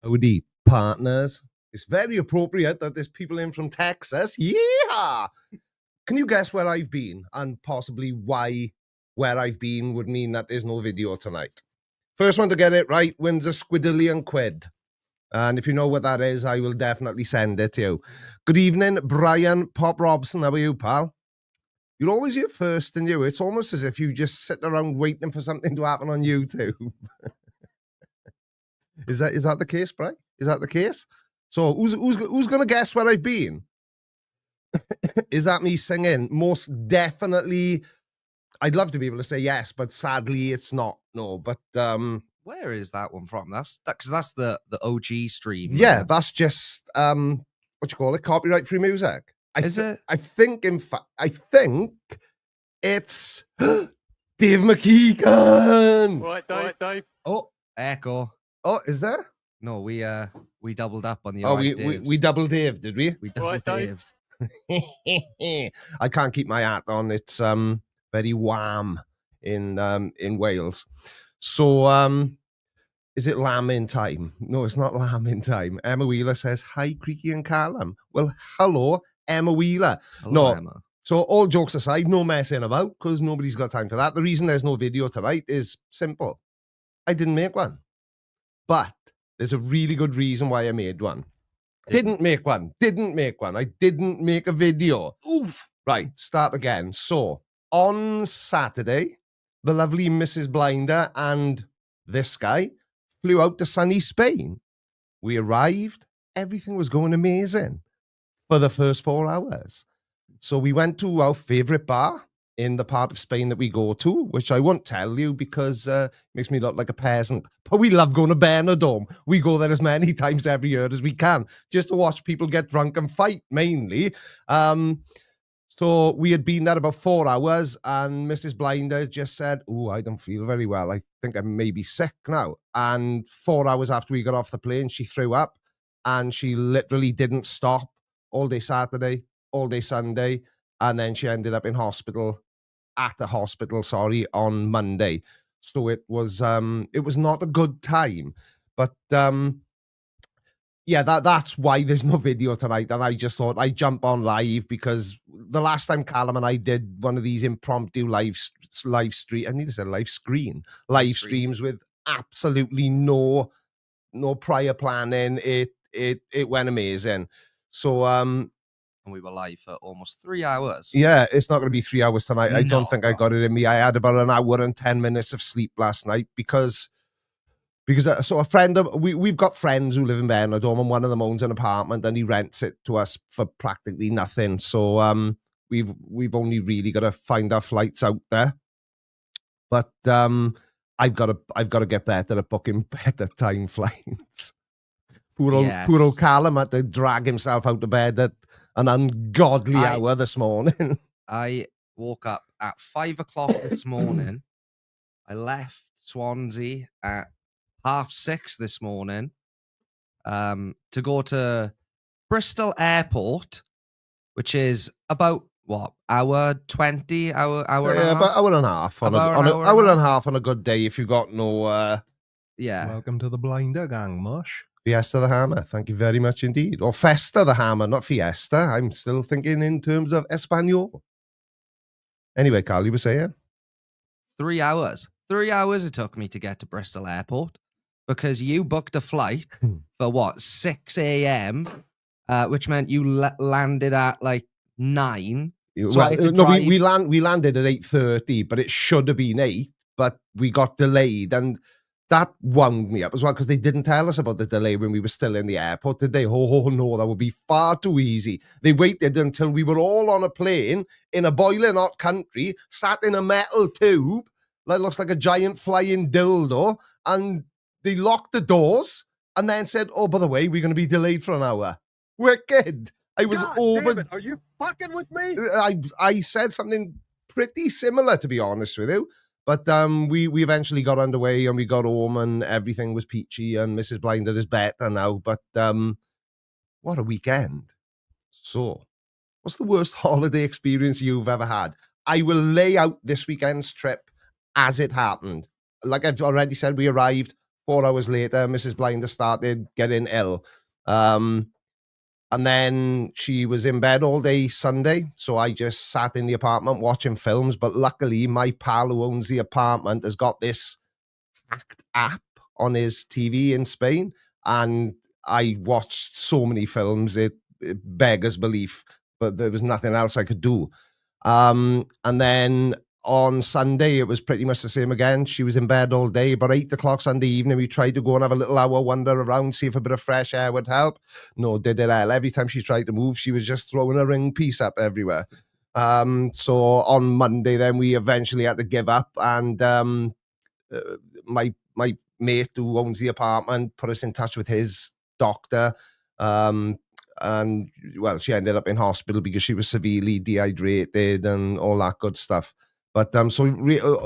Howdy, partners. It's very appropriate that there's people in from Texas. Yeah! Can you guess where I've been? And possibly why where I've been would mean that there's no video tonight. First one to get it right wins a squiddillion quid. And if you know what that is, I will definitely send it to you. Good evening, Brian Pop Robson. How are you, pal? You're always here first, and you. It's almost as if you just sit around waiting for something to happen on YouTube. Is that the case, Brian? Is that the case? So who's gonna guess where I've been? Is that me singing? Most definitely. I'd love to be able to say yes, but sadly it's not. No, but where is that one from? That's the OG stream. Yeah, that's just what you call it, copyright free music. Is it? I think it's Dave McKeegan. Right, Dave. Oh, echo. Oh, is there? No, we doubled up on the. Oh, we double Dave, did we? We double Daved. I can't keep my hat on. It's very warm in Wales. So is it lambing time? No, it's not lambing time. Emma Wheeler says, hi, Creaky and Callum. Well, hello, Emma Wheeler. Hello, Emma. So all jokes aside, no messing about, because nobody's got time for that. The reason there's no video tonight is simple. I didn't make one. But there's a really good reason why I made one. Didn't make one. I didn't make a video. Oof. Right, start again. So on Saturday, the lovely Mrs. Blinder and this guy flew out to sunny Spain. We arrived. Everything was going amazing for the first 4 hours. So we went to our favorite bar in the part of Spain that we go to, which I won't tell you because it makes me look like a peasant. But we love going to Benidorm. We go there as many times every year as we can, just to watch people get drunk and fight, mainly. So we had been there about 4 hours, and Mrs. Blinder just said, oh, I don't feel very well. I think I may be sick now. And 4 hours after we got off the plane, she threw up, and she literally didn't stop all day Saturday, all day Sunday, and then she ended up in hospital, on Monday. So it was not a good time. But yeah, that's why there's no video tonight. And I just thought I'd jump on live, because the last time Callum and I did one of these impromptu live streams with absolutely no prior planning, it went amazing. So and we were live for almost 3 hours. Yeah, it's not going to be 3 hours tonight. I don't think I got it in me. I had about an hour and 10 minutes of sleep last night because so a friend of we've got friends who live in Benidorm, and one of them owns an apartment and he rents it to us for practically nothing. So we've only really got to find our flights out there. But I've got to get better at booking better time flights. Poor old Callum had to drag himself out of bed at an ungodly hour this morning. I woke up at 5 o'clock this morning. I left Swansea at 6:30 this morning to go to Bristol Airport, which is about hour 20, hour and a half? About hour and a half on hour and a half on a good day if you got no yeah. Welcome to the Blinder Gang, Mush. Fiesta the Hammer, thank you very much indeed. Or Festa the Hammer, not Fiesta. I'm still thinking in terms of Espanol. Anyway, Carl, you were saying? 3 hours. 3 hours it took me to get to Bristol Airport, because you booked a flight for 6 a.m., which meant you landed at like 9. So we landed at 8:30, but it should have been 8, but we got delayed, and that wound me up as well, because they didn't tell us about the delay when we were still in the airport, did they? Oh, no, that would be far too easy. They waited until we were all on a plane in a boiling hot country, sat in a metal tube that looks like a giant flying dildo, and they locked the doors and then said, oh, by the way, we're going to be delayed for an hour. Wicked. I was David, are you fucking with me? I said something pretty similar, to be honest with you. But we eventually got underway and we got home and everything was peachy and Mrs. Blinder is better now. But what a weekend. So, what's the worst holiday experience you've ever had? I will lay out this weekend's trip as it happened. Like I've already said, we arrived 4 hours later, Mrs. Blinder started getting ill. And then she was in bed all day Sunday. So I just sat in the apartment watching films. But luckily, my pal who owns the apartment has got this hacked app on his TV in Spain. And I watched so many films, it beggars belief. But there was nothing else I could do. And then on Sunday, it was pretty much the same again. She was in bed all day. But 8 o'clock Sunday evening, we tried to go and have a little hour wander around, see if a bit of fresh air would help. No, did it hell. Every time she tried to move, she was just throwing a ring piece up everywhere. So on Monday, then we eventually had to give up. And my mate who owns the apartment put us in touch with his doctor. And well, she ended up in hospital because she was severely dehydrated and all that good stuff. But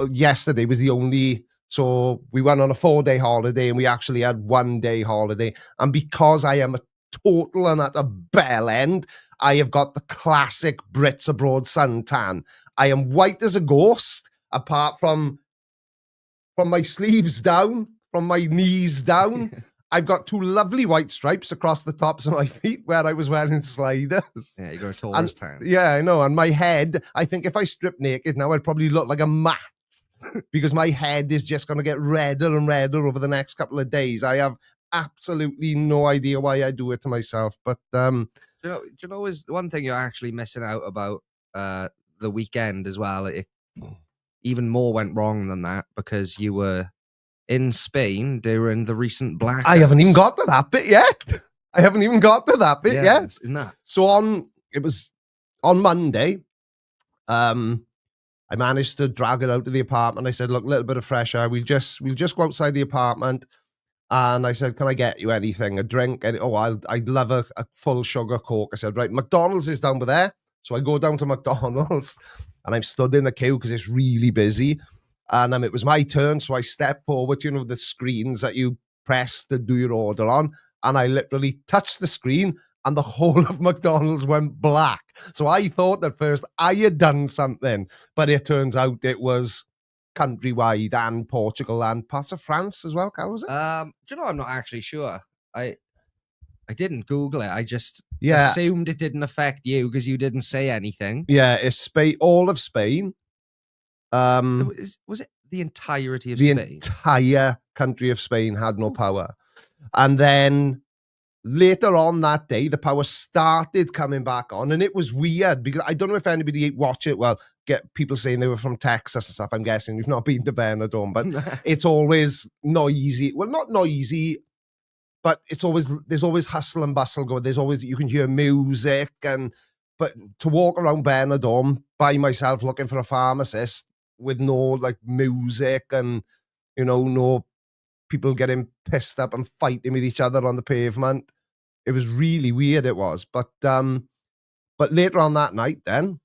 yesterday was the only, so we went on a 4-day holiday and we actually had 1 day holiday. And because I am a total and at a bell end, I have got the classic Brits abroad suntan. I am white as a ghost, apart from my sleeves down, from my knees down. I've got 2 lovely white stripes across the tops of my feet where I was wearing sliders. Yeah, you got a tourist tan. Yeah, I know. And my head, I think if I strip naked now, I'd probably look like a mat because my head is just going to get redder and redder over the next couple of days. I have absolutely no idea why I do it to myself. But Do you know is one thing you're actually missing out about the weekend as well? Even more went wrong than that because you were in Spain during the recent blackouts. I haven't even got to that bit yet. Yeah, it's nuts. So it was on Monday, I managed to drag it out of the apartment. I said, look, a little bit of fresh air. We'll just go outside the apartment. And I said, can I get you anything? A drink? And, I'd love a full sugar Coke. I said, right, McDonald's is down there. So I go down to McDonald's and I'm stood in the queue because it's really busy. And it was my turn, so I stepped forward, the screens that you press to do your order on, and I literally touched the screen, and the whole of McDonald's went black. So I thought at first I had done something, but it turns out it was countrywide and Portugal and parts of France as well, Cal, was it? Do you know, I'm not actually sure. I didn't Google it. I just Yeah. assumed it didn't affect you because you didn't say anything. Yeah, it's Spain, all of Spain. Was it the entirety of the Spain? entire country of Spain had no power. And then later on that day, the power started coming back on, and it was weird because I don't know if anybody watched it. Well, get people saying they were from Texas and stuff. I'm guessing you've not been to Benidorm, but it's always noisy. Well, not noisy, but there's always hustle and bustle going. There's always, you can hear music, but to walk around Benidorm by myself looking for a pharmacist with no like music and no people getting pissed up and fighting with each other on the pavement, it was really weird. It was, but later on that night, then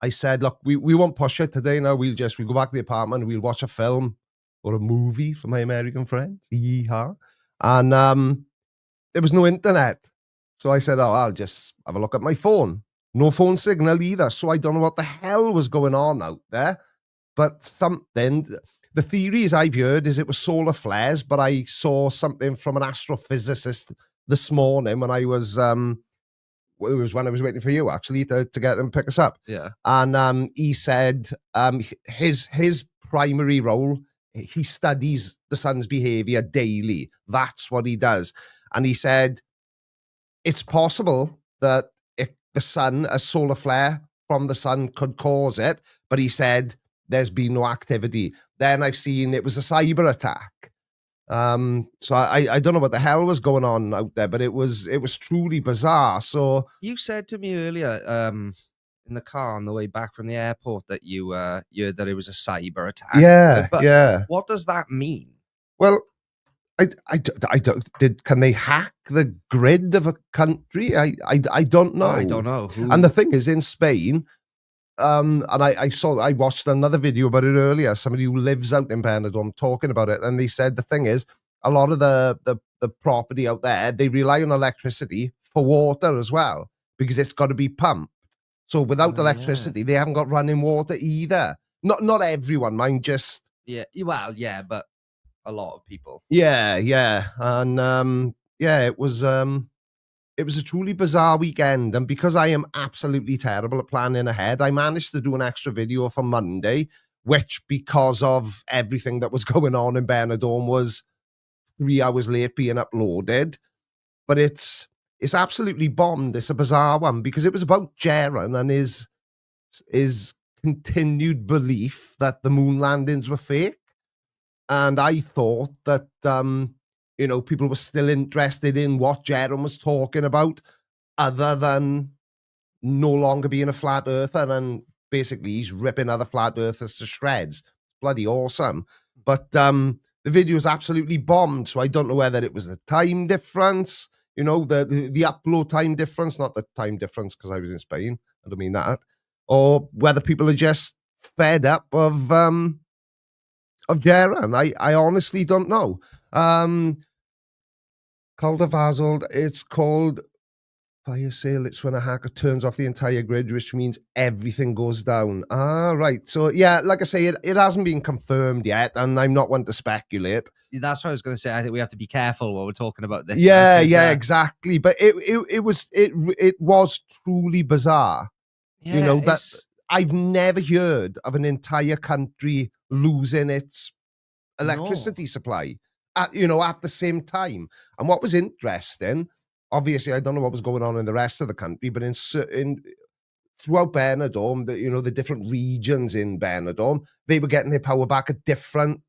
I said, look, we won't push it today. Now we'll go back to the apartment. We'll watch a film or a movie for my American friends. Yeehaw! And there was no internet, so I said, I'll just have a look at my phone. No phone signal either, so I don't know what the hell was going on out there. But the theories I've heard is it was solar flares, but I saw something from an astrophysicist this morning when I was, it was when I was waiting for you actually to get them to pick us up. Yeah. And he said his primary role, he studies the sun's behavior daily. That's what he does. And he said, it's possible that the sun, a solar flare from the sun could cause it, but he said, there's been no activity. Then I've seen it was a cyber attack. So I don't know what the hell was going on out there, but it was truly bizarre. So you said to me earlier, in the car on the way back from the airport that you heard that it was a cyber attack. Yeah, but yeah. What does that mean? Well, I don't. Can they hack the grid of a country? I don't know. I don't know. And the thing is, in Spain. And I watched another video about it earlier, somebody who lives out in Benidorm talking about it, and they said the thing is, a lot of the property out there, they rely on electricity for water as well, because it's got to be pumped. So without electricity, they haven't got running water either. Not everyone, mind, just... Yeah, well, yeah, but a lot of people. Yeah, yeah. And yeah, it was a truly bizarre weekend. And because I am absolutely terrible at planning ahead, I managed to do an extra video for Monday, which, because of everything that was going on in Benidorm, was 3 hours late being uploaded. But it's absolutely bombed. It's a bizarre one because it was about Jaron and his continued belief that the moon landings were fake. And I thought that, you know, people were still interested in what Jaron was talking about, other than no longer being a flat earther. And basically, he's ripping other flat earthers to shreds. Bloody awesome. But the video's absolutely bombed. So I don't know whether it was the time difference, you know, the upload time difference, not the time difference because I was in Spain. I don't mean that. Or whether people are just fed up of Jaron. I honestly don't know. Caldervazold, it's called fire sale. It's when a hacker turns off the entire grid, which means everything goes down. Ah, right. So yeah, like I say, it hasn't been confirmed yet, and I'm not one to speculate. That's what I was going to say. I think we have to be careful while we're talking about this. Yeah, yeah, exactly. But it was truly bizarre. Yeah, you know, that I've never heard of an entire country losing its electricity supply at the same time. And what was interesting, obviously, I don't know what was going on in the rest of the country, but throughout Benidorm, the different regions in Benidorm, they were getting their power back at different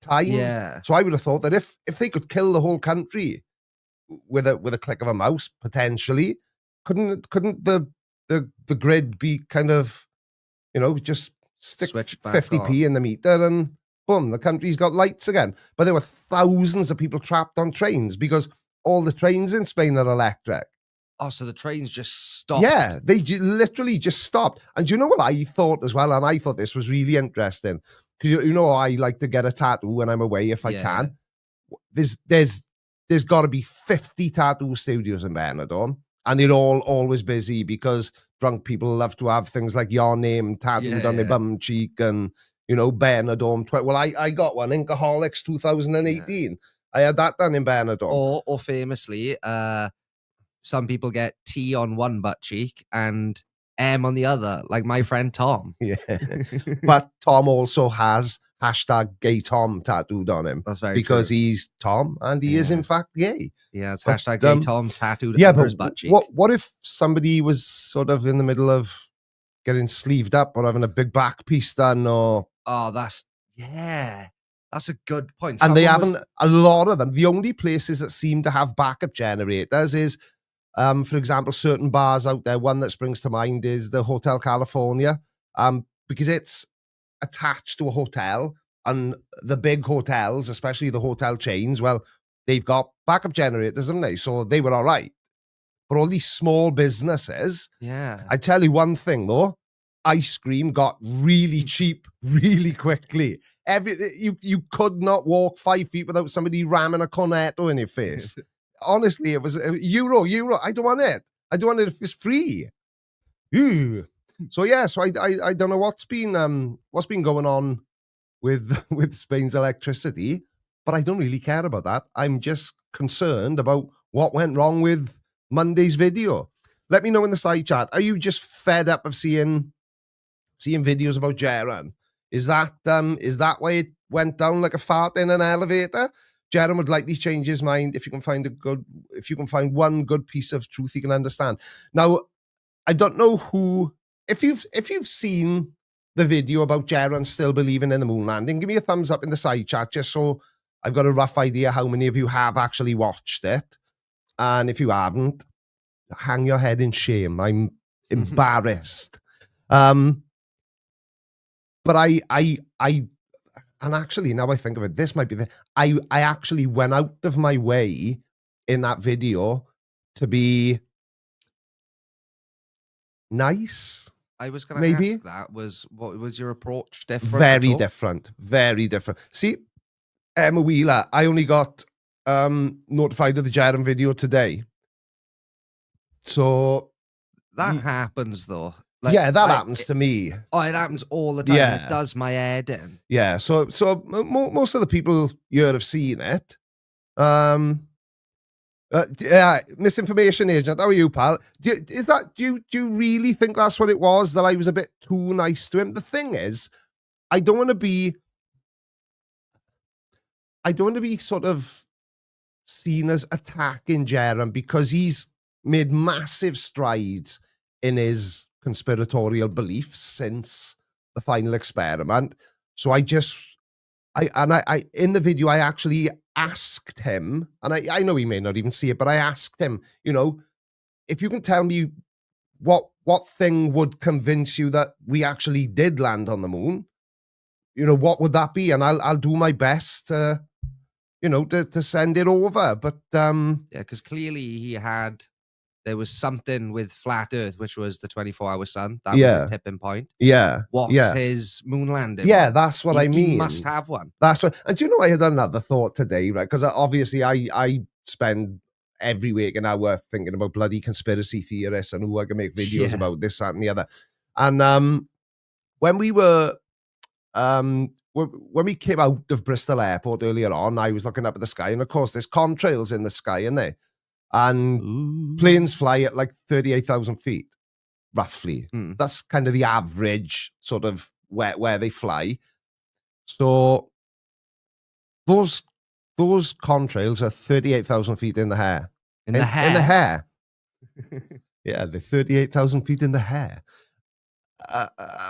times. Yeah. So I would have thought that if they could kill the whole country with a click of a mouse, potentially, couldn't the grid be kind of, just stick Switched back 50p in the meter and boom, the country's got lights again. But there were thousands of people trapped on trains because all the trains in Spain are electric. Oh, so the trains just stopped. Yeah, they literally just stopped. And do you know what I thought as well? And I thought this was really interesting because I like to get a tattoo when I'm away if I can. There's got to be 50 tattoo studios in Benidorm, and they're all always busy because drunk people love to have things like your name tattooed on their bum cheek and Benidorm. Well, I got one, Inkaholics 2018. I had that done in Benidorm. Or famously, some people get T on one butt cheek and M on the other, like my friend Tom. Yeah. But Tom also has #GayTom tattooed on him. That's very because true. he's Tom and he is in fact gay. Yeah, it's #GayTom tattooed on his butt cheek. What if somebody was sort of in the middle of getting sleeved up or having a big back piece done or... Oh, that's a good point. And they haven't, a lot of them, the only places that seem to have backup generators is, for example, certain bars out there. One that springs to mind is the Hotel California, because it's attached to a hotel, and the big hotels, especially the hotel chains, well, they've got backup generators, haven't they? So they were all right. But all these small businesses, I tell you one thing though, ice cream got really cheap really quickly. You could not walk 5 feet without somebody ramming a cornetto in your face. Honestly, it was euro. I don't want it. I don't want it if it's free. Ew. So yeah, I don't know what's been going on with Spain's electricity, but I don't really care about that. I'm just concerned about what went wrong with Monday's video. Let me know in the side chat. Are you just fed up of seeing videos about Jaron? Is that why it went down like a fart in an elevator? Jaron would likely change his mind if you can find one good piece of truth he can understand. Now, I don't know who, if you've seen the video about Jaron still believing in the moon landing, give me a thumbs up in the side chat just so I've got a rough idea how many of you have actually watched it. And if you haven't, hang your head in shame. I'm embarrassed. But and actually, now I think of it, this might be I actually went out of my way in that video to be nice. I was going to ask that. What was your approach different? Very different. See, Emma Wheeler, I only got notified of the Jaron video today. So that happens though. Like, yeah, that happens to me. Oh, it happens all the time. Yeah. It does my head in. Yeah, so most of the people here have seen it. Yeah, misinformation agent. How are you, pal? Do you really think that's what it was? That I was a bit too nice to him? The thing is, I don't want to be sort of seen as attacking Jerem because he's made massive strides in his conspiratorial beliefs since the final experiment. So I in the video I actually asked him, and I know he may not even see it, but I asked him, you know, if you can tell me what thing would convince you that we actually did land on the moon, you know, what would that be? And I'll do my best to, you know, to send it over. But Yeah, because clearly there was something with flat Earth, which was the 24-hour sun. That was Yeah. his tipping point. yeah, What's yeah, his moon landing? yeah, that's what I He mean. must have one. That's what. And do you know, I had another thought today, right? Because obviously I spend every week an hour thinking about bloody conspiracy theorists and who I can make videos Yeah. about this, that, and the other. And when we were when we came out of Bristol Airport earlier on, I was looking up at the sky, and of course there's contrails in the sky, in there, and Ooh. planes fly at like 38,000 feet, roughly. Hmm. That's kind of the average sort of where they fly. So those contrails are 38,000 feet in the air. In the hair. In the hair. Yeah, they're 38,000 feet in the hair.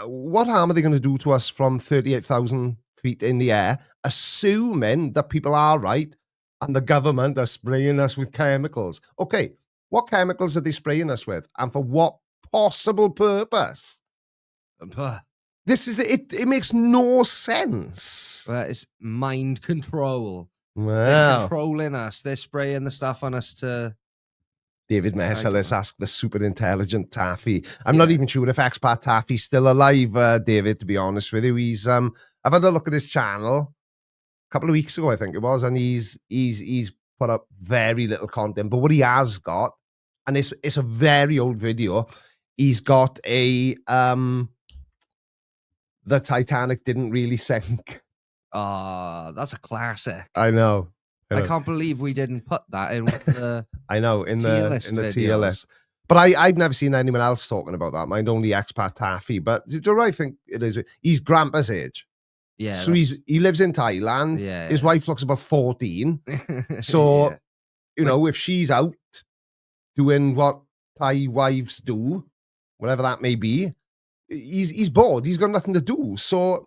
What harm are they going to do to us from 38,000 feet in the air, assuming that people are right and the government are spraying us with chemicals? Okay, what chemicals are they spraying us with, and for what possible purpose? This is it. It makes no sense. Well, it's mind control. They're Well, controlling us. They're spraying the stuff on us to. David don't Messelis know. asked the super intelligent Taffy. I'm not even sure if expat Taffy's still alive, David, to be honest with you. He's I've had a look at his channel a couple of weeks ago, I think it was, and he's put up very little content. But what he has got, and it's a very old video, he's got a the Titanic didn't really sink. That's a classic. I know. I can't believe we didn't put that in with the. I know, in tier the list tier videos. list. But I've never seen anyone else talking about that. Mind only expat Taffy. But do I think it is? He's grandpa's age. Yeah. So he lives in Thailand. Yeah. His wife looks about 14. So, Yeah. you know, if she's out doing what Thai wives do, whatever that may be, he's bored. He's got nothing to do. So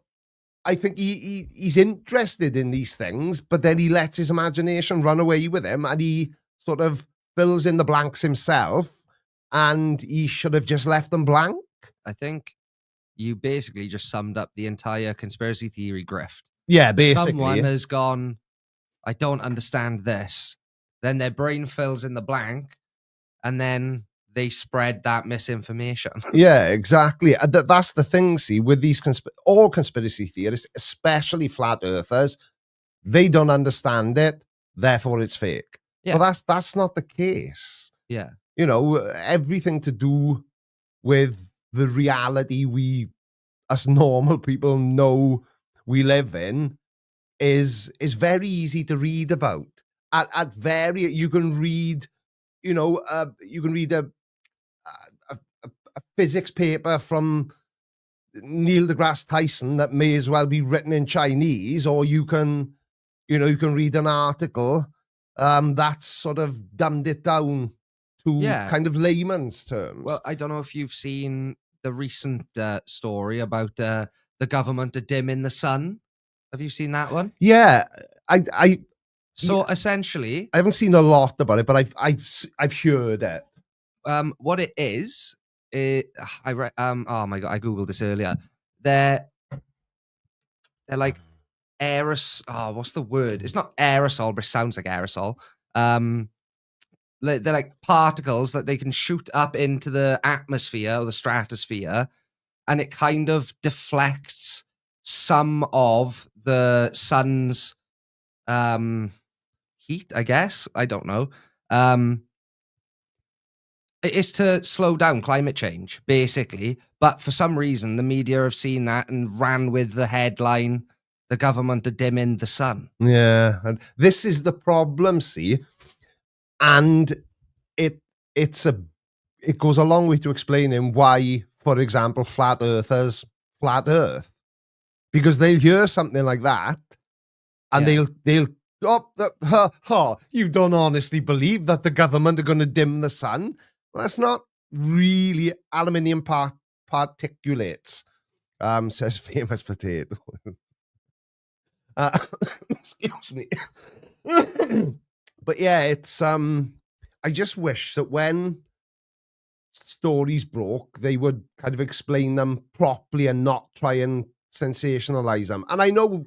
I think he's interested in these things, but then he lets his imagination run away with him, and he sort of fills in the blanks himself, and he should have just left them blank. I think you basically just summed up the entire conspiracy theory grift. Yeah, basically. Someone has gone, I don't understand this. Then their brain fills in the blank, and then they spread that misinformation. Yeah, exactly. That's the thing, see, with these all conspiracy theorists, especially flat earthers, they don't understand it, therefore it's fake. Yeah. But that's not the case. Yeah. You know, everything to do with the reality we, as normal people, know we live in is very easy to read about. You can read, you know, you can read a physics paper from Neil deGrasse Tyson that may as well be written in Chinese, or you can read an article that's sort of dumbed it down to kind of layman's terms. Well, I don't know if you've seen the recent story about the government dimming the sun. Have you seen that one? Yeah, So essentially, I haven't seen a lot about it, but I've heard it. What it is, oh my god, I googled this earlier. They're like aerosol. Oh, what's the word? It's not aerosol, but it sounds like aerosol. They're like particles that they can shoot up into the atmosphere or the stratosphere, and it kind of deflects some of the sun's heat, I guess. I don't know. It's to slow down climate change, basically. But for some reason, the media have seen that and ran with the headline, "The government are dimming the sun." Yeah, and this is the problem, see, and it goes a long way to explaining why, for example, flat earthers flat Earth, because they'll hear something like that, and Yeah. they'll you don't honestly believe that the government are going to dim the sun? Well, that's not really aluminium particulates. Says famous potato. Excuse me. But yeah, it's I just wish that when stories broke, they would kind of explain them properly and not try and sensationalize them. And I know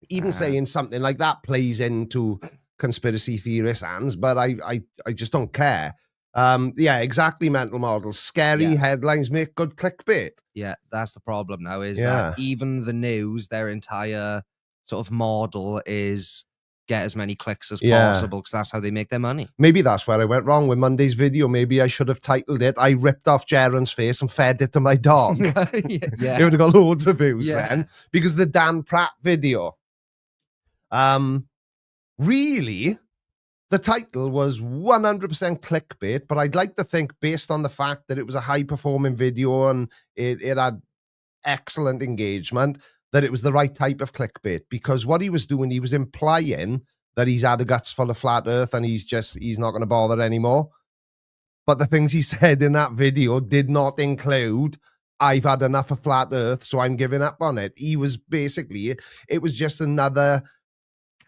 even saying something like that plays into conspiracy theorist hands, but I just don't care. Yeah, exactly. Mental models, scary headlines make good clickbait. Yeah, that's the problem now, is Yeah. that even the news, their entire sort of model is get as many clicks as Yeah. possible, because that's how they make their money. Maybe that's where I went wrong with Monday's video. Maybe I should have titled it, "I ripped off Jaron's face and fed it to my dog." It Yeah. would have got loads of views Yeah. then. Because the Dan Pratt video, really, the title was 100% clickbait, but I'd like to think, based on the fact that it was a high-performing video and it had excellent engagement, that it was the right type of clickbait. Because what he was doing, he was implying that he's had a guts full of flat Earth and he's not going to bother anymore. But the things he said in that video did not include, "I've had enough of flat Earth, so I'm giving up on it." He was basically, it was just another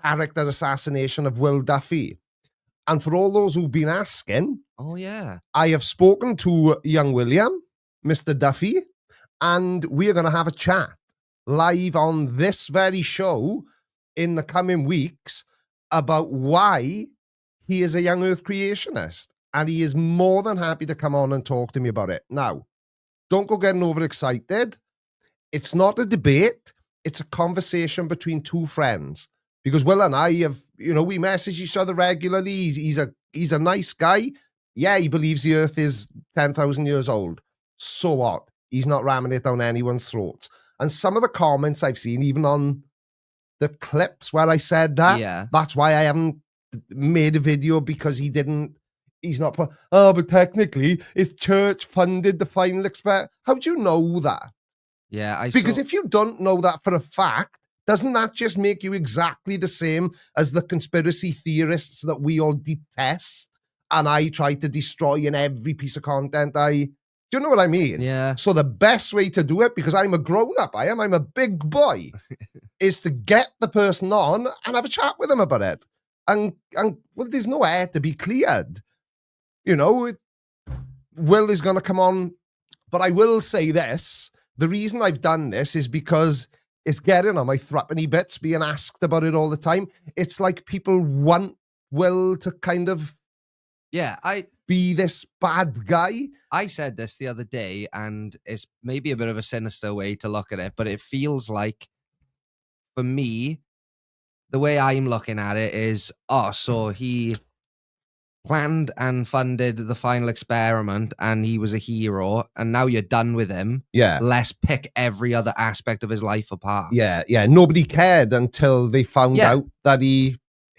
character assassination of Will Duffy. And for all those who've been asking, Oh, yeah. I have spoken to young William, Mr. Duffy, and we are going to have a chat live on this very show in the coming weeks about why he is a young Earth creationist. And he is more than happy to come on and talk to me about it. Now, don't go getting overexcited. It's not a debate. It's a conversation between two friends. Because Will and I have, we message each other regularly. He's a nice guy. Yeah, he believes the Earth is 10,000 years old. So what? He's not ramming it down anyone's throats. And some of the comments I've seen, even on the clips where I said that, that's why I haven't made a video, because he's not put, but technically his church funded the final experiment. How do you know that? Yeah, Because if you don't know that for a fact, doesn't that just make you exactly the same as the conspiracy theorists that we all detest and I try to destroy in every piece of content do you know what I mean? Yeah. So the best way to do it, because I'm a grown-up, I'm a big boy, is to get the person on and have a chat with them about it. And well, there's no air to be cleared. Will is going to come on, but I will say this. The reason I've done this is because it's getting on my threepenny bits, being asked about it all the time. It's like people want Will to kind of be this bad guy. I said this the other day, and it's maybe a bit of a sinister way to look at it, but it feels like, for me, the way I'm looking at it is, so he planned and funded the final experiment and he was a hero, and now you're done with him. Yeah. Let's pick every other aspect of his life apart. Yeah. Nobody cared until they found out that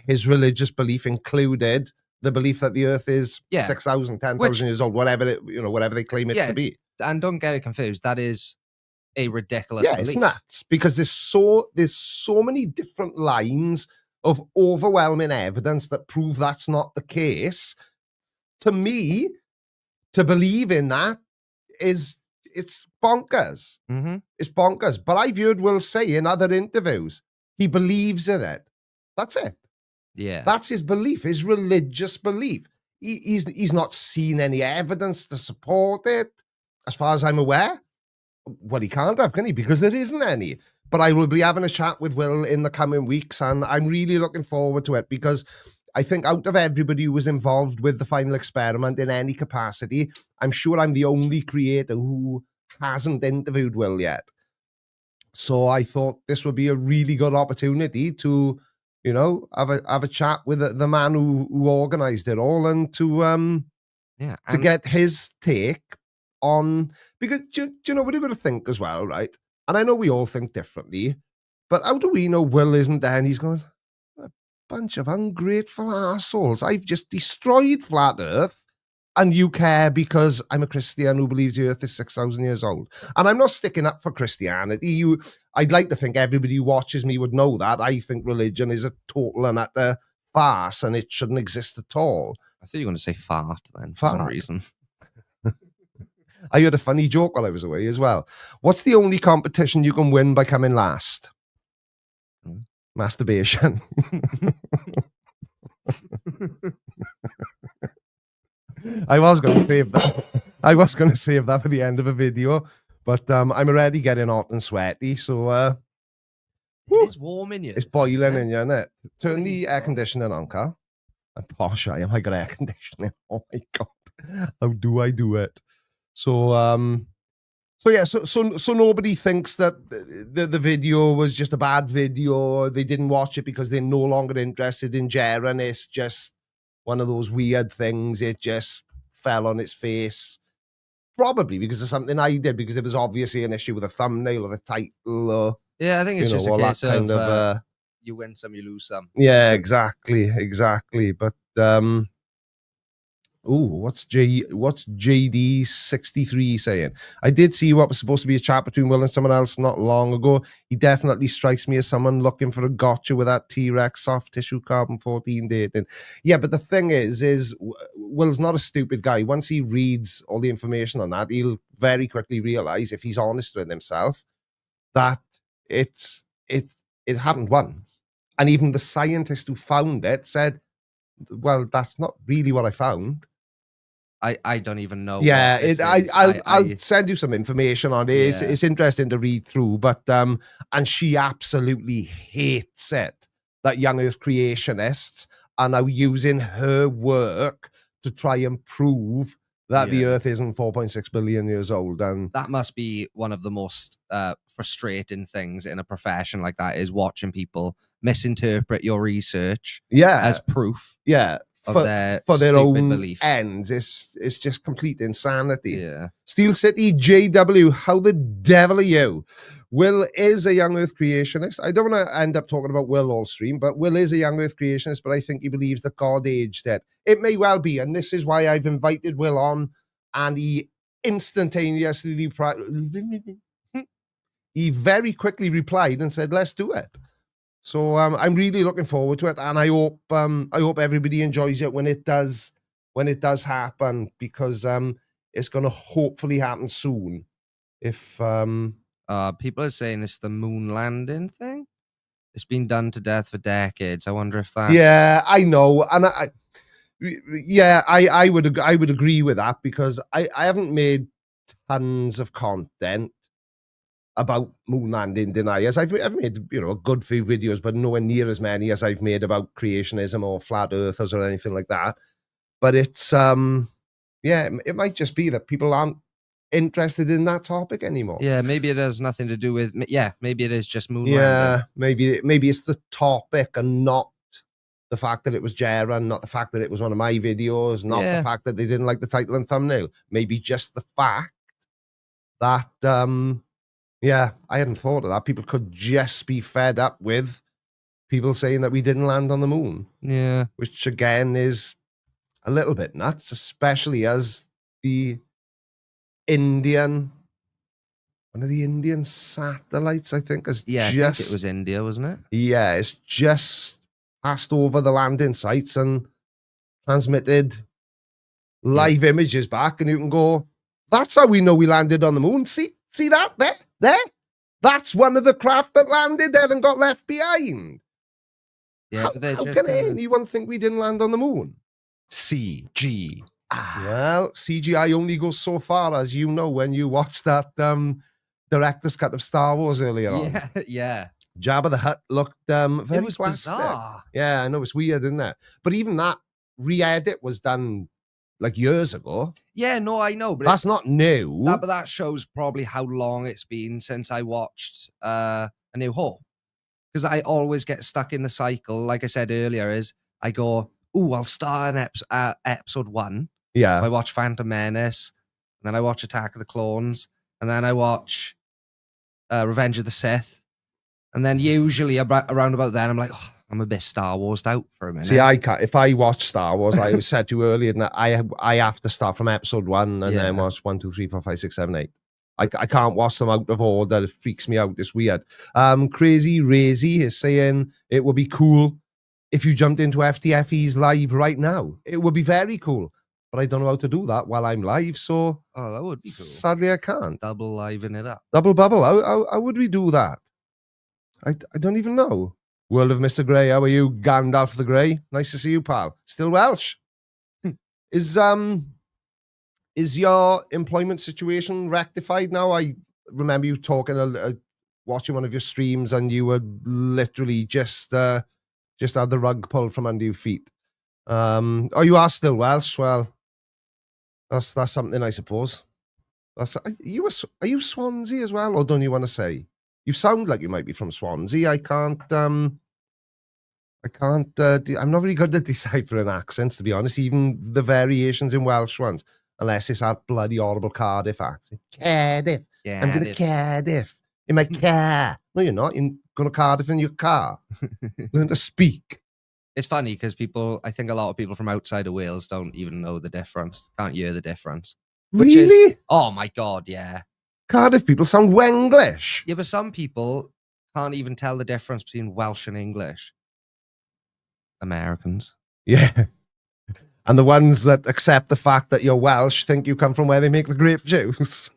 his religious belief included the belief that the Earth is 6,000, 10,000 years old, whatever they claim it to be. And don't get it confused. That is a ridiculous belief. It's nuts, because there's so many different lines of overwhelming evidence that prove that's not the case. To me, to believe in that it's bonkers. Mm-hmm. It's bonkers. But I've heard Will say in other interviews, he believes in it. That's it. Yeah. That's his belief, his religious belief. He's not seen any evidence to support it, as far as I'm aware. Well, he can't have, can he? Because there isn't any. But I will be having a chat with Will in the coming weeks, and I'm really looking forward to it, because I think out of everybody who was involved with the final experiment in any capacity, I'm sure I'm the only creator who hasn't interviewed Will yet. So I thought this would be a really good opportunity to, have a chat with the man who organized it all, and to Yeah. to And get his take on, because do you know what you've got to think as well, right? And I know we all think differently, but how do we know Will isn't there and he's going, a bunch of ungrateful assholes. I've just destroyed flat Earth and you care because I'm a Christian who believes the Earth is 6,000 years old. And I'm not sticking up for Christianity. I'd like to think everybody who watches me would know that. I think religion is a total and utter farce and it shouldn't exist at all. I thought you were going to say fart then for some Fart. reason. I heard a funny joke while I was away as well. What's the only competition you can win by coming last? Hmm. Masturbation. I was going to save that. I was going to save that for the end of a video, but I'm already getting hot and sweaty, so It is warm in here. it's boiling in you, isn't it? Turn the air conditioning on, Carl. I'm posh, I am. I got air conditioning. Oh my god, how do I do it? So so nobody thinks that the video was just a bad video. They didn't watch it because they're no longer interested in Jaren. It's just one of those weird things. It just fell on its face. Probably because of something I did, because there was obviously an issue with the thumbnail or the title or, Yeah, I think it's just a all that case kind of you win some, you lose some. yeah, exactly. But what's JD63 saying? I did see what was supposed to be a chat between Will and someone else not long ago. He definitely strikes me as someone looking for a gotcha with that T-Rex soft tissue carbon 14 dating. Yeah, but the thing is Will's not a stupid guy. Once he reads all the information on that, he'll very quickly realize, if he's honest with himself, that it happened once. And even the scientist who found it said, well, that's not really what I found. I don't even know. Yeah, what this is. I'll send you some information on it. Yeah. It's interesting to read through, but and she absolutely hates it that young Earth creationists are now using her work to try and prove that the Yeah. Earth isn't 4.6 billion years old. And that must be one of the most frustrating things in a profession like that, is watching people misinterpret your research yeah, as proof yeah, of their for their stupid own belief. ends. It's just complete insanity. Yeah. Steel City JW, how the devil are you? Will is a young Earth creationist. I don't want to end up talking about Will all stream, but Will is a young Earth creationist, but I think he believes that God aged it. It may well be, and this is why I've invited Will on, and he instantaneously he very quickly replied and said, let's do it. So I'm really looking forward to it, and I hope everybody enjoys it when it does happen, because it's going to hopefully happen soon. If People are saying it's the moon landing thing. It's been done to death for decades. I wonder if that's... yeah, I know, and I would agree with that, because I haven't made tons of content about moon landing deniers. I've made, a good few videos, but nowhere near as many as I've made about creationism or flat earthers or anything like that. But it's it might just be that people aren't interested in that topic anymore. Yeah, maybe it has nothing to do with... Yeah, maybe it is just moon landing. Yeah, maybe it's the topic and not the fact that it was Jaren, not the fact that it was one of my videos, not the fact that they didn't like the title and thumbnail. Maybe just the fact that I hadn't thought of that. People could just be fed up with people saying that we didn't land on the moon. Yeah. Which again is a little bit nuts, especially as the one of the Indian satellites, I think, has I think it was India, wasn't it? Yeah, it's just passed over the landing sites and transmitted live images back, and you can go, that's how we know we landed on the moon. See that there? That's one of the craft that landed there and got left behind. Yeah, how can anyone think we didn't land on the moon? CG. Well, CGI only goes so far, as you know, when you watch that director's cut of Star Wars earlier on. Yeah. Jabba the Hutt looked very it was plastic. bizarre. Yeah, I know, it's weird, isn't it? But even that re-edit was done like years ago. Yeah, no, I know, but that's not new. But that shows probably how long it's been since I watched A New Hope. Because I always get stuck in the cycle, like I said earlier, is I go, I'll start an episode 1, Yeah. I watch Phantom Menace, and then I watch Attack of the Clones, and then I watch Revenge of the Sith, and then usually around about then, I'm like, oh, I'm a bit Star Wars'd out for a minute. See, I can't. If I watch Star Wars, I said to you earlier, that I have to start from episode 1 and then watch 1, 2, 3, 4, 5, 6, 7, 8. I can't watch them out of order. It freaks me out. It's weird. Crazy Razy is saying it would be cool if you jumped into FTFE's live right now. It would be very cool. But I don't know how to do that while I'm live, so Oh, that would be cool. sadly I can't. Double living it up. Double bubble. How would we do that? I don't even know. World of Mr. Grey, how are you? Gandalf the Grey. Nice to see you, pal. Still Welsh. Is your employment situation rectified now? I remember you talking, watching one of your streams, and you were literally just had the rug pulled from under your feet. Oh, you are still Welsh. Well, that's something, I suppose. Are you Swansea as well, or don't you want to say? You sound like you might be from Swansea. I'm not really good at deciphering accents, to be honest, even the variations in Welsh ones, unless it's that bloody horrible Cardiff accent. Cardiff. I'm going to Cardiff. In my car. No, you're not. You're going to Cardiff in your car. Learn to speak. It's funny because I think a lot of people from outside of Wales don't even know the difference. Can't hear the difference. Really? Oh my God, yeah. Cardiff people sound Wenglish. Yeah, but some people can't even tell the difference between Welsh and English. Americans. Yeah. And the ones that accept the fact that you're Welsh think you come from where they make the grape juice.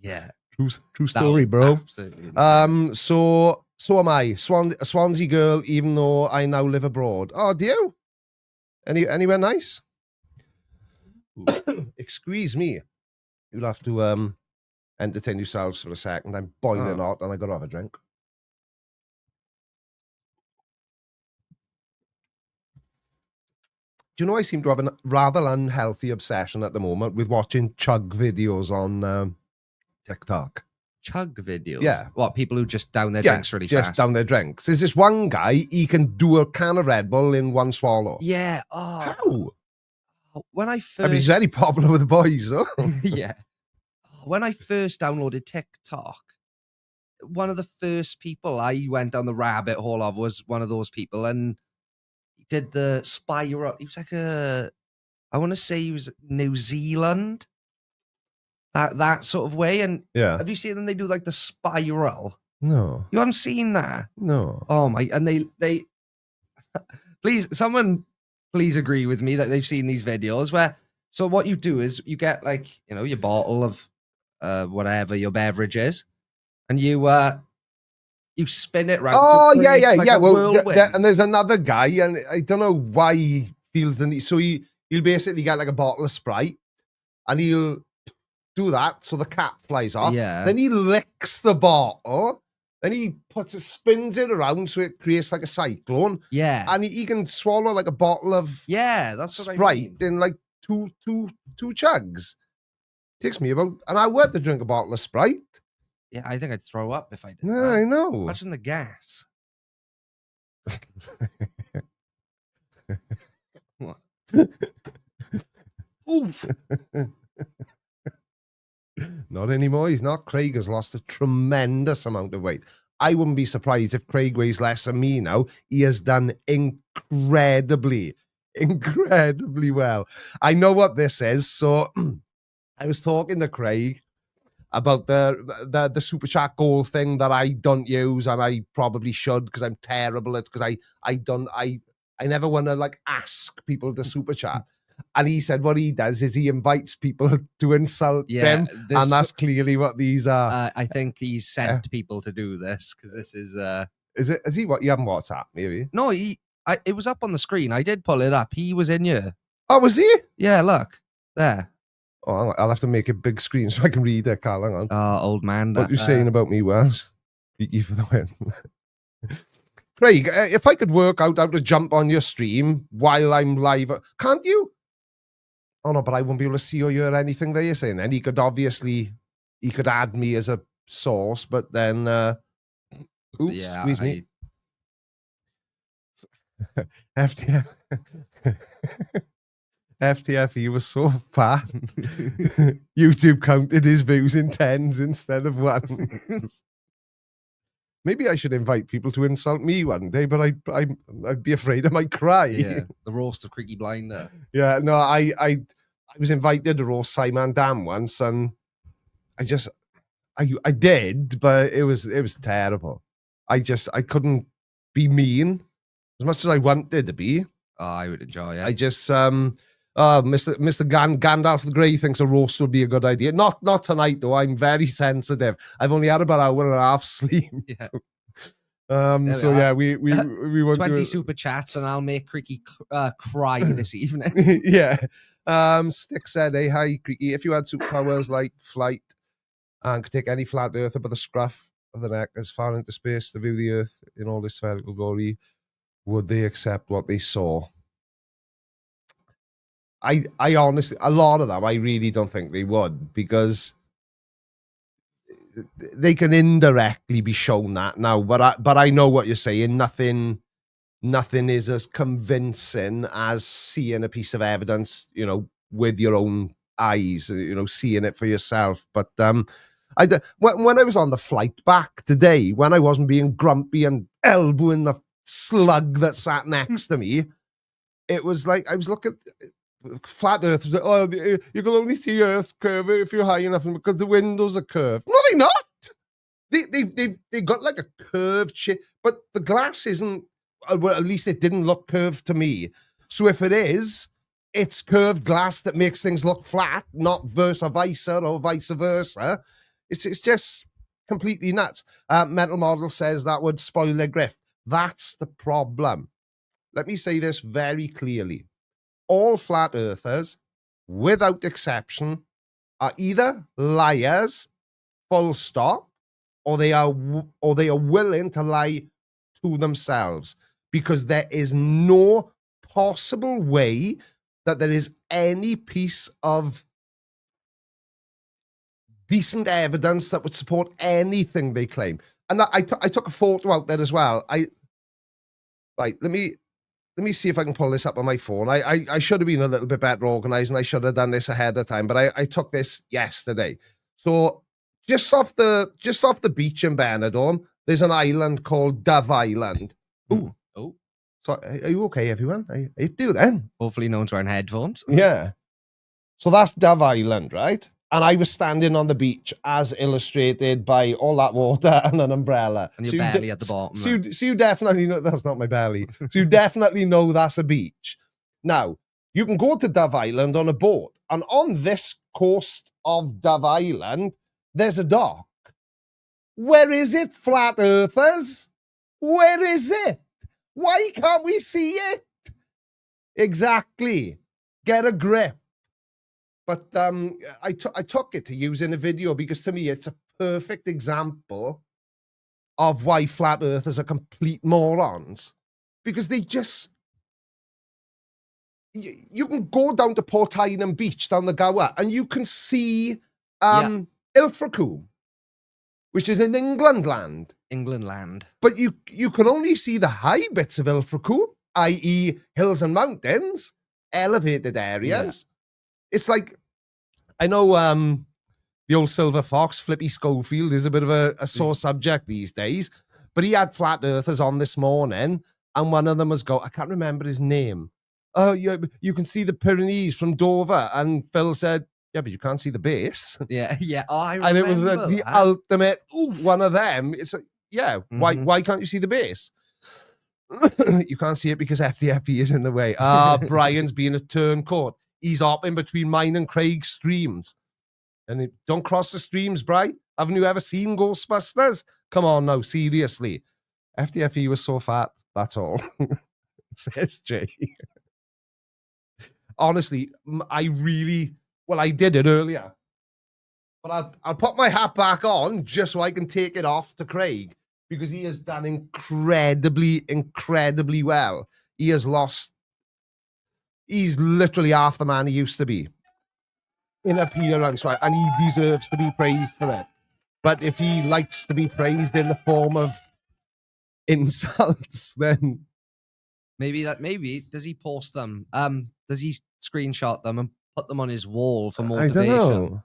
Yeah. True story, bro. Absolutely insane. So am I. A Swansea girl, even though I now live abroad. Oh, do you? Anywhere nice? Excuse me. You'll have to entertain yourselves for a second. I'm boiling hot and I gotta have a drink. Do you know I seem to have a rather unhealthy obsession at the moment with watching chug videos on TikTok? Chug videos? Yeah. What, people who just down their drinks really just fast? down their drinks. There's this one guy, he can do a can of Red Bull in one swallow. Yeah. How? When I first... I mean, he's very popular with the boys, though. Yeah. When I first downloaded TikTok, one of the first people I went down the rabbit hole of was one of those people, and he did the spiral. He was like I want to say he was New Zealand, that sort of way. And Yeah. have you seen them? They do like the spiral. No. You haven't seen that? No. Oh my! And they please, someone please agree with me that they've seen these videos where. So what you do is you get like, your bottle of whatever your beverage is, and you spin it round. Oh, to yeah. create, like, Well, a whirlwind. and there's another guy, and I don't know why he feels the need. So he'll basically get like a bottle of Sprite, and he'll do that so the cap flies off. Yeah. Then he licks the bottle. Then he spins it around so it creates like a cyclone. Yeah. And he can swallow like a bottle of That's what Sprite I mean. in like two chugs. Takes me about an hour to drink a bottle of Sprite. Yeah, I think I'd throw up if I did Yeah, that. I know. Imagine the gas. What? Oof. Not anymore. He's not. Craig has lost a tremendous amount of weight. I wouldn't be surprised if Craig weighs less than me now. He has done incredibly well. I know what this is. So I was talking to Craig about the super chat goal thing that I don't use, and I probably should because I'm terrible at, because I never want to like ask people to super chat. And he said what he does is he invites people to insult them, and that's clearly what these are. I think he's sent people to do this because this is. Is he what you haven't WhatsApp maybe? No, it was up on the screen. I did pull it up. He was in here. Oh, was he? Yeah, look there. Oh, I'll have to make a big screen so I can read it, Carl. Hang on. Oh, old man. What you saying about me, Wells? Creaky for the win. Craig, if I could work out how to jump on your stream while I'm live, can't you? Oh no, but I won't be able to see or hear anything that you're saying. Then he could add me as a source, but then oops, Yeah, excuse me. FTM. FTFE was so fat. YouTube counted his views in 10s instead of 1s. Maybe I should invite people to insult me one day, but I'd be afraid I might cry. Yeah, the roast of Creaky Blinder. Yeah, no, I was invited to roast Simon Dam once, and I did, but it was terrible. I couldn't be mean as much as I wanted to be. Oh, I would enjoy it. I just Mr. Gandalf the Grey thinks a roast would be a good idea. Not tonight though. I'm very sensitive. I've only had about an hour and a half sleep. Yeah. So yeah, we won't 20 do super chats and I'll make Creaky cry this evening. yeah. Stick said, "Hey, hi, Creaky. If you had superpowers like flight and could take any flat earther by the scruff of the neck as far into space to view the Earth in all its spherical glory, would they accept what they saw?" I honestly, a lot of them, I really don't think they would, because they can indirectly be shown that now. But I know what you're saying. Nothing is as convincing as seeing a piece of evidence, with your own eyes, seeing it for yourself. But when I was on the flight back today, when I wasn't being grumpy and elbowing the slug that sat next to me, it was like I was looking. Flat Earth, you can only see Earth curve if you're high enough, because the windows are curved. No, they're not. They got like a curved shit, but the glass isn't. Well, at least it didn't look curved to me. So if it is, it's curved glass that makes things look flat, not versa or vice versa. It's just completely nuts. Mental Model says that would spoil their grift. That's the problem. Let me say this very clearly. All flat earthers, without exception, are either liars, full stop, or they are willing to lie to themselves, because there is no possible way that there is any piece of decent evidence that would support anything they claim. And I took a photo out there as well. Let me see if I can pull this up on my phone. I should have been a little bit better organized, and I should have done this ahead of time, but I took this yesterday. So just off the beach in Benidorm, there's an island called Dove Island. Ooh. Oh. So are you okay, everyone? How you doing then? Hopefully no one's wearing headphones. Yeah. So that's Dove Island, right? And I was standing on the beach as illustrated by all that water and an umbrella. And your belly at the bottom. So you definitely know that's not my belly. So you definitely know that's a beach. Now, you can go to Dove Island on a boat. And on this coast of Dove Island, there's a dock. Where is it, flat earthers? Where is it? Why can't we see it? Exactly. Get a grip. But I took it to use in a video because to me it's a perfect example of why flat earthers are complete morons. Because they just... You can go down to Portainen Beach down the Gower and you can see Ilfracombe, which is in England land. England land. But you can only see the high bits of Ilfracombe, i.e. hills and mountains, elevated areas. Yeah. It's like, I know the old silver fox, Flippy Schofield, is a bit of a sore subject these days, but he had flat earthers on this morning, and one of them was I can't remember his name. Oh, you can see the Pyrenees from Dover, and Phil said, yeah, but you can't see the base. Yeah. Oh, I remember. And it was the ultimate, one of them. It's why can't you see the base? You can't see it because FDFE is in the way. Brian's being a turncoat. He's hopping between mine and Craig's streams. And don't cross the streams, Bri. Haven't you ever seen Ghostbusters? Come on now, seriously. FDFE was so fat, that's all. Says Jay. Honestly, I did it earlier. But I'll put my hat back on just so I can take it off to Craig, because he has done incredibly, incredibly well. He has lost... He's literally half the man he used to be in appearance, right? And he deserves to be praised for it. But if he likes to be praised in the form of insults, then maybe does he post them? Does he screenshot them and put them on his wall for I motivation? don't know.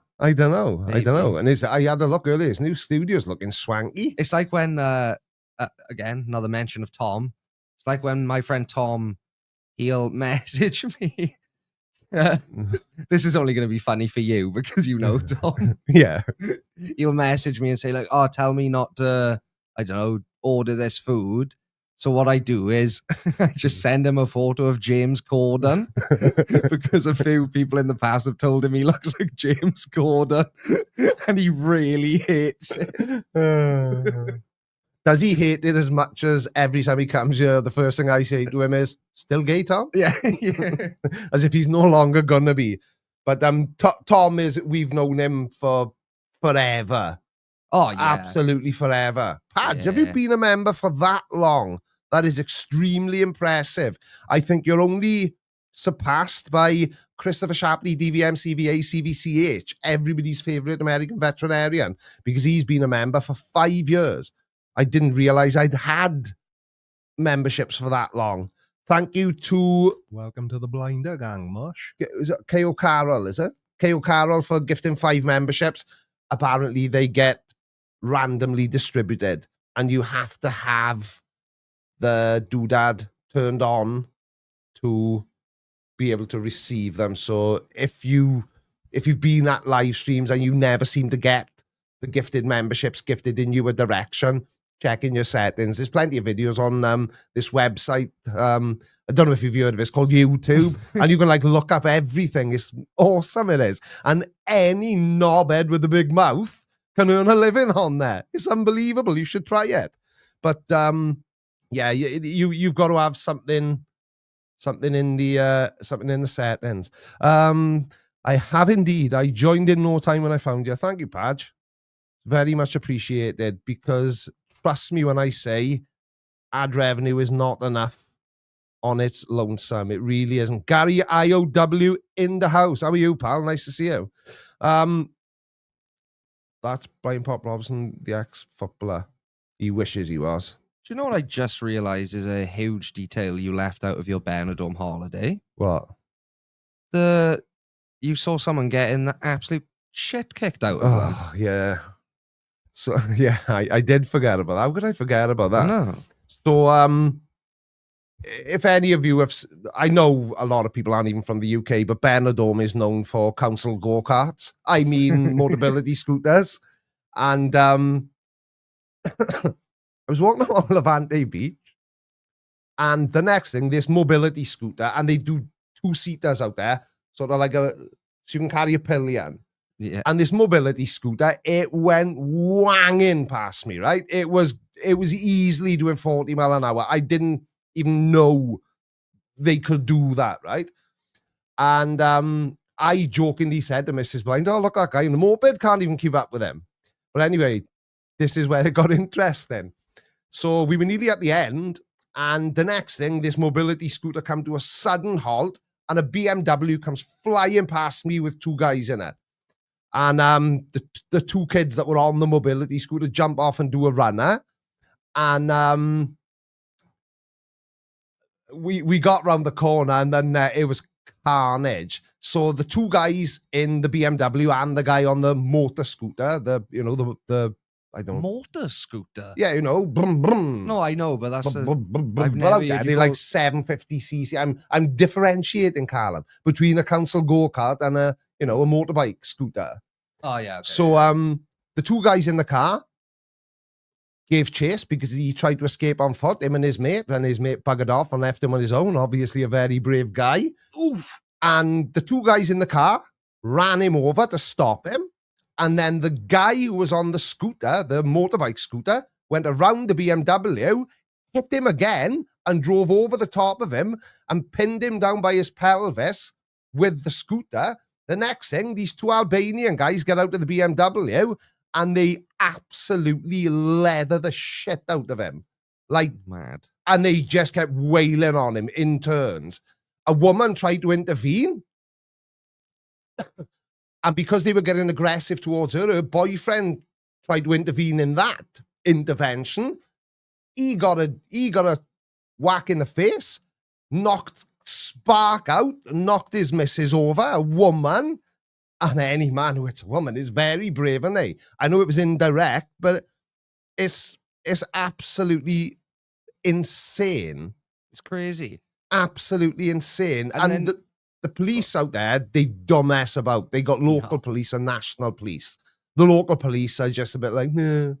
Maybe. And I had a look earlier. His new studio's looking swanky. It's like when, again, another mention of Tom. It's like when my friend Tom, he'll message me. This is only going to be funny for you because you know Tom. Yeah. He'll message me and say like, "Oh, tell me not to, I don't know, order this food." So what I do is I just send him a photo of James Corden because a few people in the past have told him he looks like James Corden and he really hates it. Does he hate it as much as every time he comes here, the first thing I say to him is, still gay, Tom? Yeah. As if he's no longer gonna be. But Tom we've known him for forever. Oh, yeah. Absolutely forever. Padge, have you Yeah. been a member for that long? That is extremely impressive. I think you're only surpassed by Christopher Shapley, DVM, CVA, CVCH, everybody's favorite American veterinarian, because he's been a member for 5 years. I didn't realize I'd had memberships for that long. Thank you to Welcome to the Blinder Gang, Mush. is it KO Carroll, is it? KO Carroll for gifting 5 memberships. Apparently they get randomly distributed and you have to have the doodad turned on to be able to receive them. So if you've been at live streams and you never seem to get the gifted memberships gifted in you a direction, check in your settings. There's plenty of videos on this website. I don't know if you've heard of it. It's called YouTube. And you can like look up everything. It's awesome, it is. And any knobhead with a big mouth can earn a living on there. It's unbelievable. You should try it. But yeah, you've got to have something in the settings. I have indeed. I joined in no time when I found you. Thank you, Padge. Very much appreciated, because trust me when I say ad revenue is not enough on its lonesome. It really isn't. Gary IOW in the house. How are you, pal? Nice to see you. That's Brian Pop Robson, the ex-footballer. He wishes he was. Do you know what I just realized is a huge detail you left out of your Benidorm holiday? What? You saw someone getting the absolute shit kicked out of them. Oh, yeah. So, yeah, I did forget about that. How could I forget about that? No. So, if any of you have, I know a lot of people aren't even from the UK, but Benidorm is known for council go-karts. I mean, mobility scooters. And I was walking along Levante Beach, and the next thing, this mobility scooter, and they do 2-seaters out there, sort of like so you can carry a pillion. Yeah. And this mobility scooter, it went wanging past me, right? It was easily doing 40 mile an hour. I didn't even know they could do that, right? And I jokingly said to Mrs. Blind, "Oh, look, that guy in the moped can't even keep up with him." But anyway, this is where it got interesting. So we were nearly at the end, and the next thing, this mobility scooter come to a sudden halt, and a BMW comes flying past me with 2 guys in it. And the 2 kids that were on the mobility scooter jump off and do a runner. And we got round the corner, and then it was carnage. So the 2 guys in the BMW and the guy on the motor scooter, I don't know. Motor scooter? Yeah, brum, brum. No, I know, but that's I've never never heard you they're like call- 750cc. I'm differentiating, Callum, between a council go-kart and a motorbike scooter. Oh, yeah. Okay. So the 2 guys in the car gave chase because he tried to escape on foot, him and his mate buggered off and left him on his own. Obviously a very brave guy. Oof. And the 2 guys in the car ran him over to stop him. And then the guy who was on the scooter, the motorbike scooter, went around the BMW, hit him again, and drove over the top of him and pinned him down by his pelvis with the scooter. The next thing, these 2 Albanian guys get out of the BMW and they absolutely leather the shit out of him. Like, Mad. and they just kept wailing on him in turns. A woman tried to intervene. And because they were getting aggressive towards her boyfriend tried to intervene in that intervention. He got a whack in the face, knocked spark out, knocked his missus over, a woman. And any man who hits a woman is very brave, isn't they? I know it was indirect, but it's absolutely insane. It's crazy. Absolutely insane. And then- the police out there, they don't mess about. They got local police and national police. The local police are just a bit like, nah,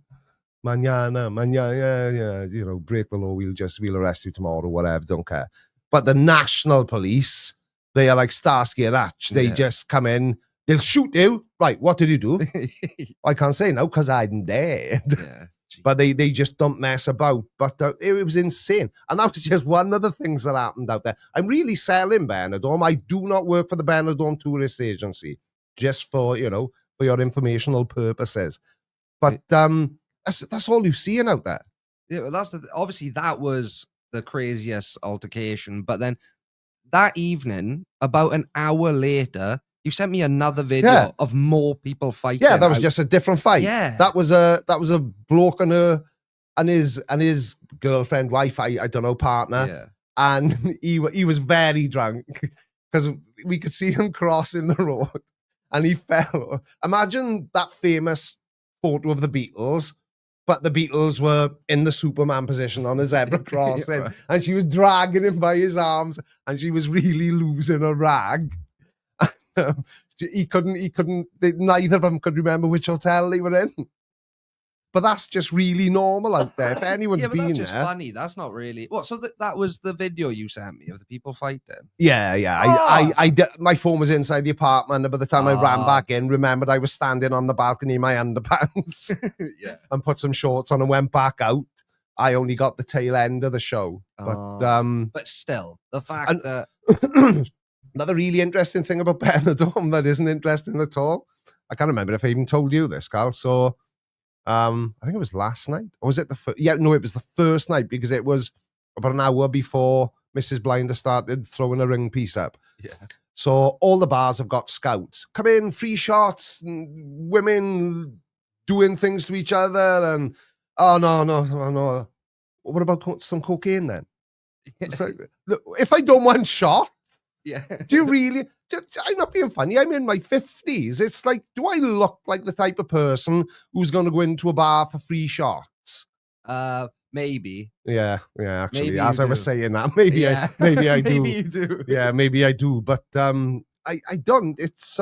mañana, yeah, you know, break the law, we'll arrest you tomorrow, whatever, don't care. But the national police, they are like Starsky and Hutch. They just come in, they'll shoot you. Right, what did you do? I can't say no because I'm dead. Yeah. But they just don't mess about. But it was insane. And that was just one of the things that happened out there. I'm really selling Benidorm. I do not work for the Benidorm Tourist Agency, just for, you know, for your informational purposes. But that's all you're seeing out there. Yeah, well, obviously that was the craziest altercation. But then that evening, about an hour later, you sent me another video of more people fighting. Yeah, that was just a different fight. Yeah, that was a bloke and his girlfriend, wife, I don't know, partner. Yeah. And he was very drunk because we could see him crossing the road, and he fell. Imagine that famous photo of the Beatles, but the Beatles were in the Superman position on a zebra crossing, right. and she was dragging him by his arms, and she was really losing her rag. He couldn't, neither of them could remember which hotel they were in. But that's just really normal out there. If anyone's yeah, but been that's just there. funny. That's not really what. So that was the video you sent me of the people fighting. Yeah. My phone was inside the apartment, and by the time I ran back in, remembered I was standing on the balcony in my underpants. Yeah. And put some shorts on and went back out. I only got the tail end of the show. But still, the fact that another really interesting thing about Benidorm that isn't interesting at all. I can't remember if I even told you this, Carl. So I think it was last night. Or was it it was the first night, because it was about an hour before Mrs. Blinder started throwing a ring piece up. Yeah. So all the bars have got scouts. Come in, free shots, women doing things to each other, and oh no. What about some cocaine then? It's like, look, if I don't want shot, yeah. do you really? I'm not being funny. I'm in my 50s. It's like, do I look like the type of person who's going to go into a bar for free shots? Maybe. Yeah. Actually, Maybe as I was saying that, maybe I do. Maybe you do. Yeah, maybe I do. But I don't. It's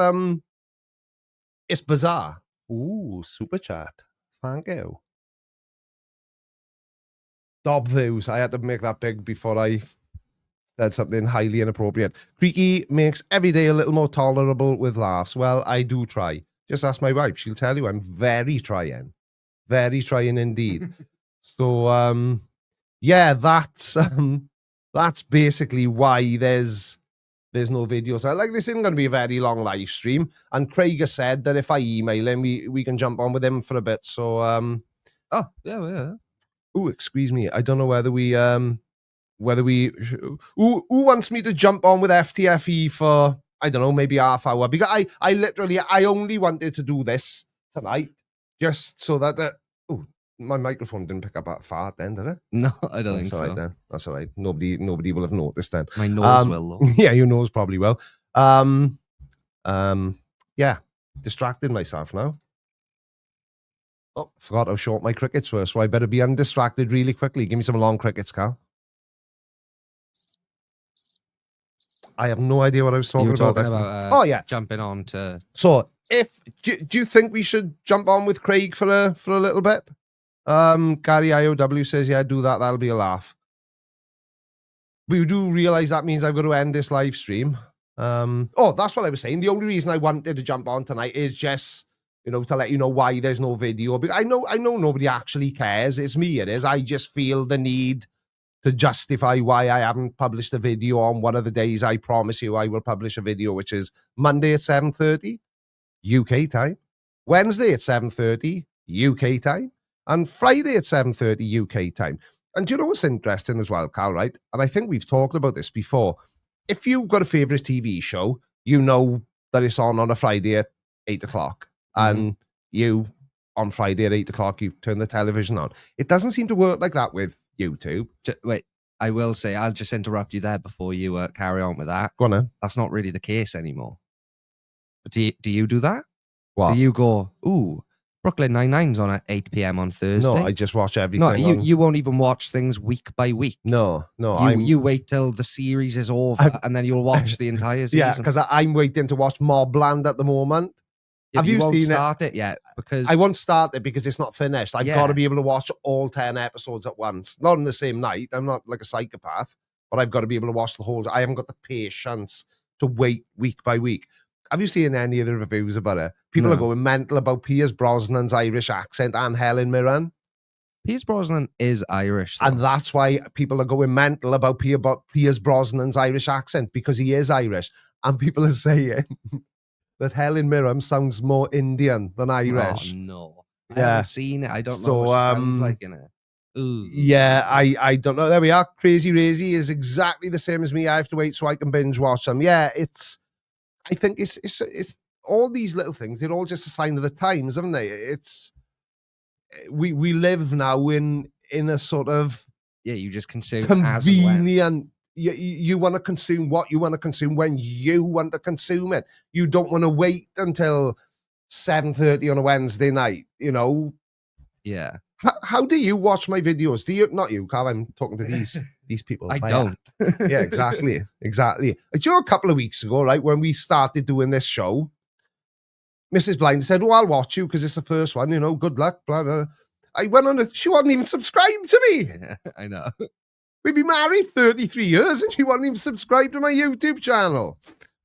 bizarre. Ooh, super chat. Thank you. Dob views. I had to make that big before I said something highly inappropriate. Creaky makes every day a little more tolerable with laughs. Well, I do try. Just ask my wife. She'll tell you I'm very trying. Very trying indeed. So, yeah, that's basically why there's no videos. Like, this isn't going to be a very long live stream. And Craig has said that if I email him, we can jump on with him for a bit. So, oh, yeah. Oh, excuse me. I don't know whether we who wants me to jump on with FTFE for, I don't know, maybe half hour, because I only wanted to do this tonight just so that my microphone didn't pick up that fart then, did it? No, I don't think That's all right so. then. That's all right. Nobody will have noticed then. My nose will, though. Yeah, your nose probably will. Yeah, distracted myself now. Oh, forgot how short my crickets were, so I better be undistracted really quickly. Give me some long crickets, Carl. I have no idea what I was talking about. Oh yeah, jumping on to. So, do you think we should jump on with Craig for a little bit? Gary IOW says, yeah, do that. That'll be a laugh. But you do realize that means I've got to end this live stream. Oh, that's what I was saying. The only reason I wanted to jump on tonight is just, to let you know why there's no video. Because I know nobody actually cares. It's me, it is. I just feel the need to justify why I haven't published a video on one of the days I promise you I will publish a video, which is Monday at 7:30 UK time, Wednesday at 7:30 UK time, and Friday at 7:30 UK time. And do you know what's interesting as well, Carl, right? And I think we've talked about this before. If you've got a favourite TV show, you know that it's on a Friday at 8 o'clock. And you, on Friday at 8 o'clock, you turn the television on. It doesn't seem to work like that with YouTube. Wait, I will say, I'll just interrupt you there before you carry on with that. Go on then. That's not really the case anymore. But do you do that? What? Do you go, ooh, Brooklyn Nine-Nine's on at 8 p.m. on Thursday? No, I just watch everything. No, you won't even watch things week by week. No. You wait till the series is over and then you'll watch the entire season. Yeah, because I'm waiting to watch Mobland at the moment. Yeah, Have you won't seen start it yet? Because I won't start it because it's not finished. I've Yeah. got to be able to watch all 10 episodes at once. Not in the same night. I'm not like a psychopath, but I've got to be able to watch the whole. I haven't got the patience to wait week by week. Have you seen any of the reviews about it? People No. are going mental about Pierce Brosnan's Irish accent and Helen Mirren. Pierce Brosnan is Irish. Though. And that's why people are going mental about Pierce Brosnan's Irish accent, because he is Irish. And people are saying that Helen Mirren sounds more Indian than Irish. Oh, no. I Yeah. haven't seen it. I don't know what she sounds like in it. Ooh. Yeah, I don't know. There we are. Crazy Razy is exactly the same as me. I have to wait so I can binge watch them. Yeah, I think it's all these little things. They're all just a sign of the times, haven't they? We live now in a sort of Yeah, you just consume as and when. convenient. You want to consume what you want to consume when you want to consume it. You don't want to wait until 7:30 on a Wednesday night. You know, Yeah. how do you watch my videos? Do you? Not you, Carl. I'm talking to these people. I There. don't. Yeah, exactly. Do you know, a couple of weeks ago, right, when we started doing this show, Mrs. Blind said, "Oh, I'll watch you because it's the first one, you know, good luck, blah, blah." I went on, she wasn't even subscribed to me. Yeah, I know. We've been married 33 years and she wasn't even subscribed to my YouTube channel.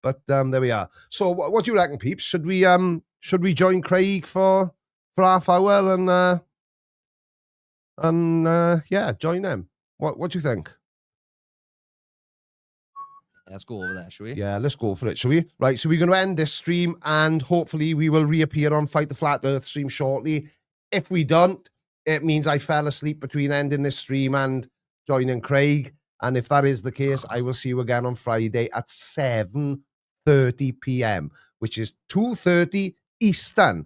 But there we are. So what do you reckon, peeps? Should we join Craig for half hour and join them? What do you think? Let's go over there, shall we? Yeah, let's go for it, shall we? Right, so we're going to end this stream and hopefully we will reappear on Fight the Flat Earth stream shortly. If we don't, it means I fell asleep between ending this stream and joining Craig. And if that is the case, I will see you again on Friday at 7:30 p.m., which is 2:30 Eastern.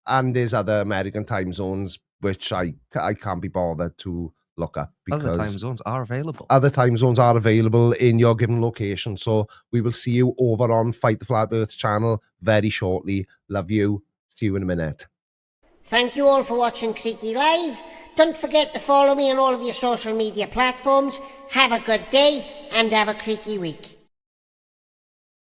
And there's other American time zones, which I can't be bothered to look up because Other time zones are available. Other time zones are available in your given location. So we will see you over on Fight the Flat Earth channel very shortly. Love you. See you in a minute. Thank you all for watching Creaky Live. Don't forget to follow me on all of your social media platforms. Have a good day and have a creaky week.